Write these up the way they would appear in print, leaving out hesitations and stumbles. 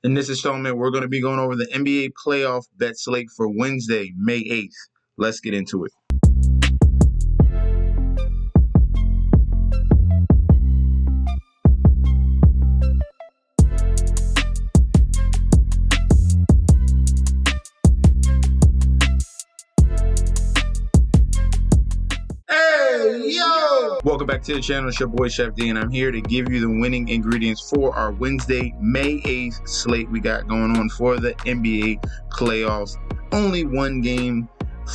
In this installment, we're going to be going over the NBA playoff bet slate for Wednesday, May 8th. Let's get into it. Welcome back to the channel. It's your boy Chef D, and I'm here to give you the winning ingredients for our Wednesday, May 8th slate we got going on for the NBA playoffs. Only one game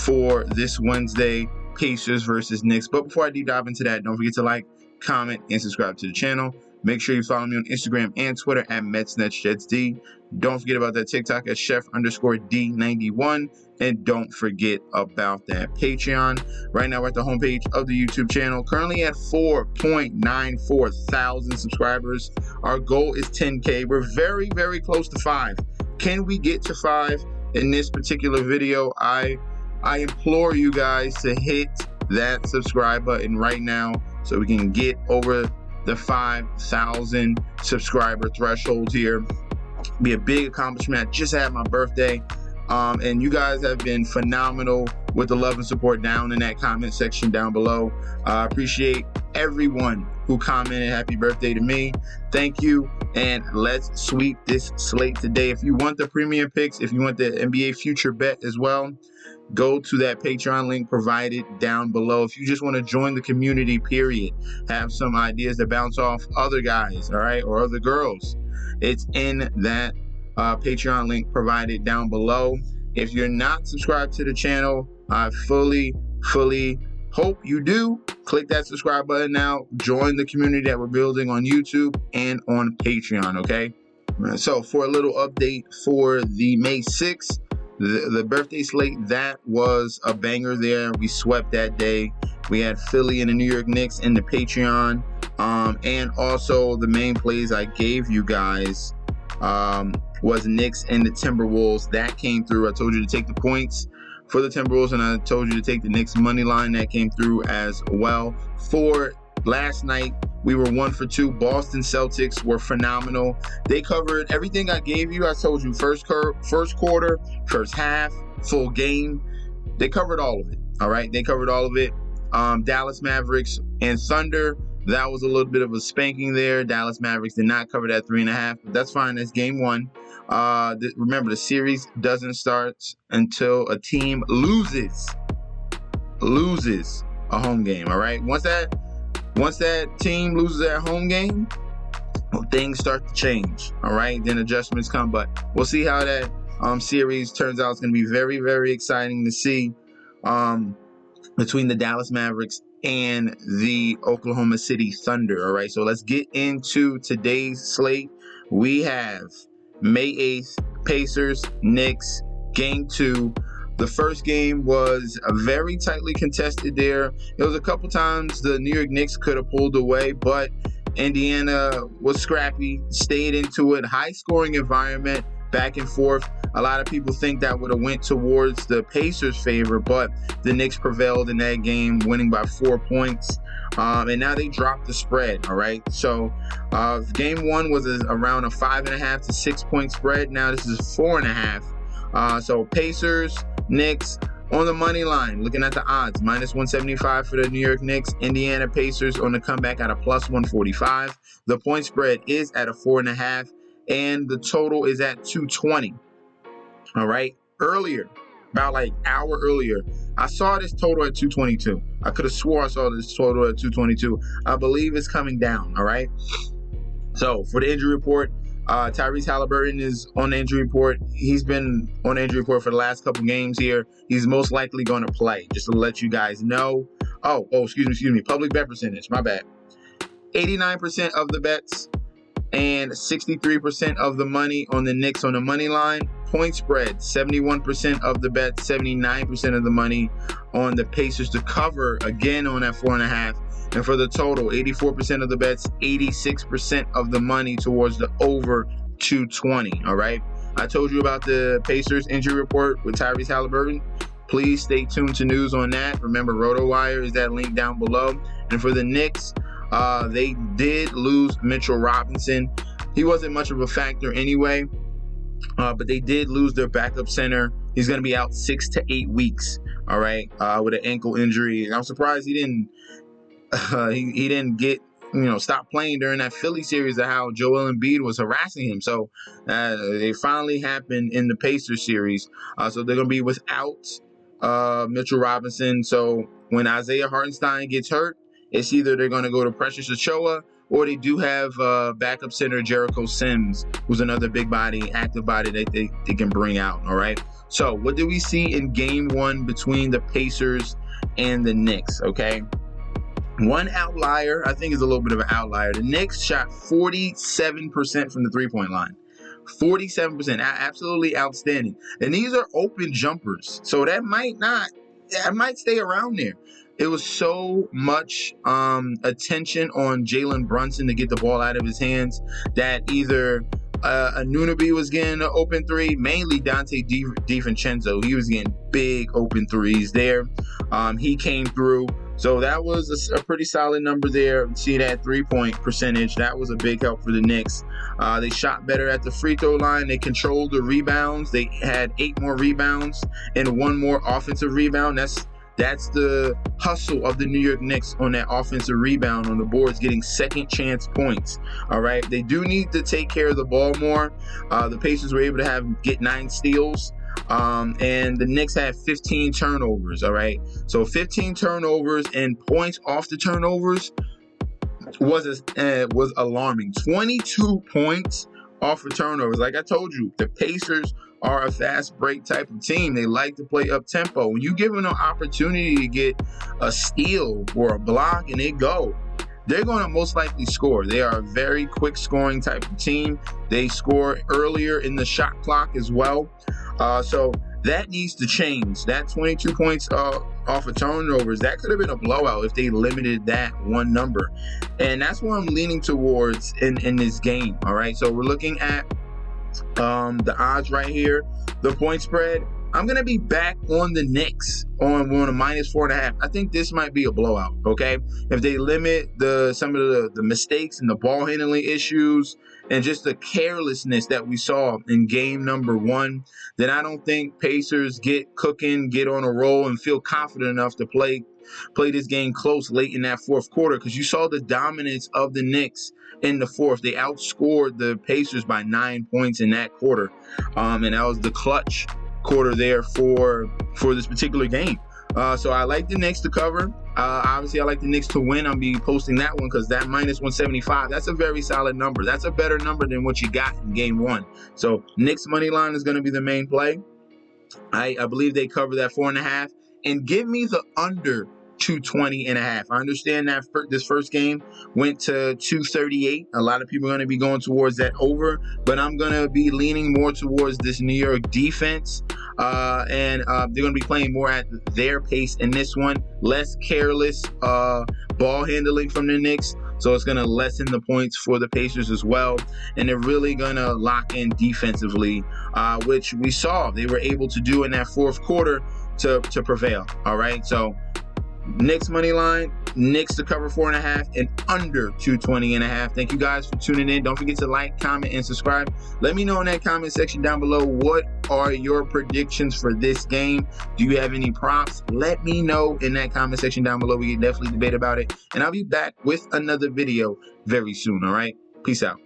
for this Wednesday, Pacers versus Knicks. But before I deep dive into that, don't forget to like, comment, and subscribe to the channel. Make sure you follow me on Instagram and Twitter at MetsNetsJetsD. Don't forget about that TikTok at Chef_D91. And don't forget about that Patreon. Right now we're at the homepage of the YouTube channel. Currently at 4.94 thousand subscribers. Our goal is 10K. We're very, very close to 5. Can we get to 5 in this particular video? I implore you guys to hit that subscribe button right now so we can get over the 5,000 subscriber threshold here. Be a big accomplishment. I just had my birthday, and you guys have been phenomenal with the love and support down in that comment section down below. I appreciate everyone who commented happy birthday to me. Thank you, and let's sweep this slate today. If you want the premium picks, if you want the NBA future bet as well, go to that Patreon link provided down below. If you just want to join the community, period, have some ideas to bounce off other guys, all right, or other girls, it's in that Patreon link provided down below. If you're not subscribed to the channel, I fully hope you do. Click that subscribe button now. Join the community that we're building on YouTube and on Patreon, okay? So for a little update for the May 6th, the birthday slate, that was a banger there. We swept that day. We had Philly and the New York Knicks in the Patreon. And also the main plays I gave you guys was Knicks and the Timberwolves. That came through. I told you to take the points for the Timberwolves, and I told you to take the Knicks money line. That came through as well. For last night, we were 1 for 2. Boston Celtics were phenomenal. They covered everything I gave you. I told you first quarter, first half, full game. They covered all of it. All right, they covered all of it. Dallas Mavericks and Thunder, that was a little bit of a spanking there. Dallas Mavericks did not cover that 3.5, but that's fine. That's game 1. Remember, the series doesn't start until a team loses a home game. All right, once that team loses their home game, things start to change. All right, then adjustments come, but we'll see how that series turns out. It's going to be very, very exciting to see between the Dallas Mavericks and the Oklahoma City Thunder. All right, so let's get into today's slate. We have May 8th, Pacers, Knicks, Game 2. The first game was very tightly contested there. It was a couple times the New York Knicks could have pulled away, but Indiana was scrappy, stayed into it. High-scoring environment, back and forth. A lot of people think that would have went towards the Pacers' favor, but the Knicks prevailed in that game, winning by 4 points. And now they dropped the spread, all right? So game 1 was around a 5.5 to 6 point spread. Now this is 4.5. So Pacers, Knicks on the money line, looking at the odds, -175 for the New York Knicks. Indiana Pacers on the comeback at a +145. The point spread is at a 4.5, and the total is at 220. All right, earlier, about like an hour earlier, I saw this total at 222. I could have swore I saw this total at 222. I believe it's coming down. All right. So for the injury report, Tyrese Halliburton is on the injury report. He's been on the injury report for the last couple games here. He's most likely going to play, just to let you guys know. Oh, excuse me. Public bet percentage. My bad. 89% of the bets and 63% of the money on the Knicks on the money line. Point spread, 71% of the bets, 79% of the money on the Pacers to cover, again on that 4.5. And for the total, 84% of the bets, 86% of the money towards the over 220, all right? I told you about the Pacers injury report with Tyrese Halliburton. Please stay tuned to news on that. Remember, RotoWire is that link down below. And for the Knicks, they did lose Mitchell Robinson. He wasn't much of a factor anyway. But they did lose their backup center. He's going to be out 6 to 8 weeks. All right, with an ankle injury. I'm surprised he didn't he didn't get stop playing during that Philly series of how Joel Embiid was harassing him. So it finally happened in the Pacers series. So they're going to be without Mitchell Robinson. So when Isaiah Hartenstein gets hurt, it's either they're going to go to Precious Achiuwa, or they do have backup center Jericho Sims, who's another big body, active body that they can bring out. All right. So what did we see in game one between the Pacers and the Knicks? Okay. One outlier, I think, is a little bit of an outlier. The Knicks shot 47% from the three-point line. 47%. Absolutely outstanding. And these are open jumpers. So that might stay around there. It was so much attention on Jalen Brunson to get the ball out of his hands that either Anunoby was getting an open three, mainly Dante DiVincenzo. He was getting big open threes there. He came through. So that was a pretty solid number there. See that 3-point percentage. That was a big help for the Knicks. They shot better at the free throw line. They controlled the rebounds. They had 8 more rebounds and 1 more offensive rebound. That's the hustle of the New York Knicks on that offensive rebound on the boards, getting second chance points. All right. They do need to take care of the ball more. The Pacers were able to get 9 steals. And the Knicks had 15 turnovers. All right. So 15 turnovers and points off the turnovers was alarming. 22 points off of turnovers. Like I told you, the Pacers are a fast break type of team. They like to play up tempo. When you give them an opportunity to get a steal or a block and they go, they're going to most likely score. They are a very quick scoring type of team. They score earlier in the shot clock as well. So that needs to change. That 22 points off of turnovers, that could have been a blowout if they limited that one number. And that's what I'm leaning towards in this game. All right. So we're looking at the odds right here. The point spread, I'm going to be back on the Knicks on a -4.5. I think this might be a blowout, okay? If they limit some of the mistakes and the ball handling issues and just the carelessness that we saw in game number 1, then I don't think Pacers get cooking, get on a roll, and feel confident enough to play this game close late in that fourth quarter, because you saw the dominance of the Knicks in the fourth. They outscored the Pacers by 9 points in that quarter, and that was the clutch quarter there for this particular game. So I like the Knicks to cover. Obviously, I like the Knicks to win. I'll be posting that one because that -175, that's a very solid number. That's a better number than what you got in game 1. So Knicks money line is going to be the main play. I believe they cover that 4.5. And give me the under 220.5. I understand that this first game went to 238. A lot of people are going to be going towards that over, but I'm going to be leaning more towards this New York defense. And they're going to be playing more at their pace in this one. Less careless ball handling from the Knicks. So it's going to lessen the points for the Pacers as well. And they're really going to lock in defensively, which we saw they were able to do in that fourth quarter to prevail. All right. So Knicks money line, Knicks to cover 4.5 and under 220.5. Thank you guys for tuning in. Don't forget to like, comment, and subscribe. Let me know in that comment section down below, what are your predictions for this game? Do you have any props? Let me know in that comment section down below. We can definitely debate about it. And I'll be back with another video very soon. All right. Peace out.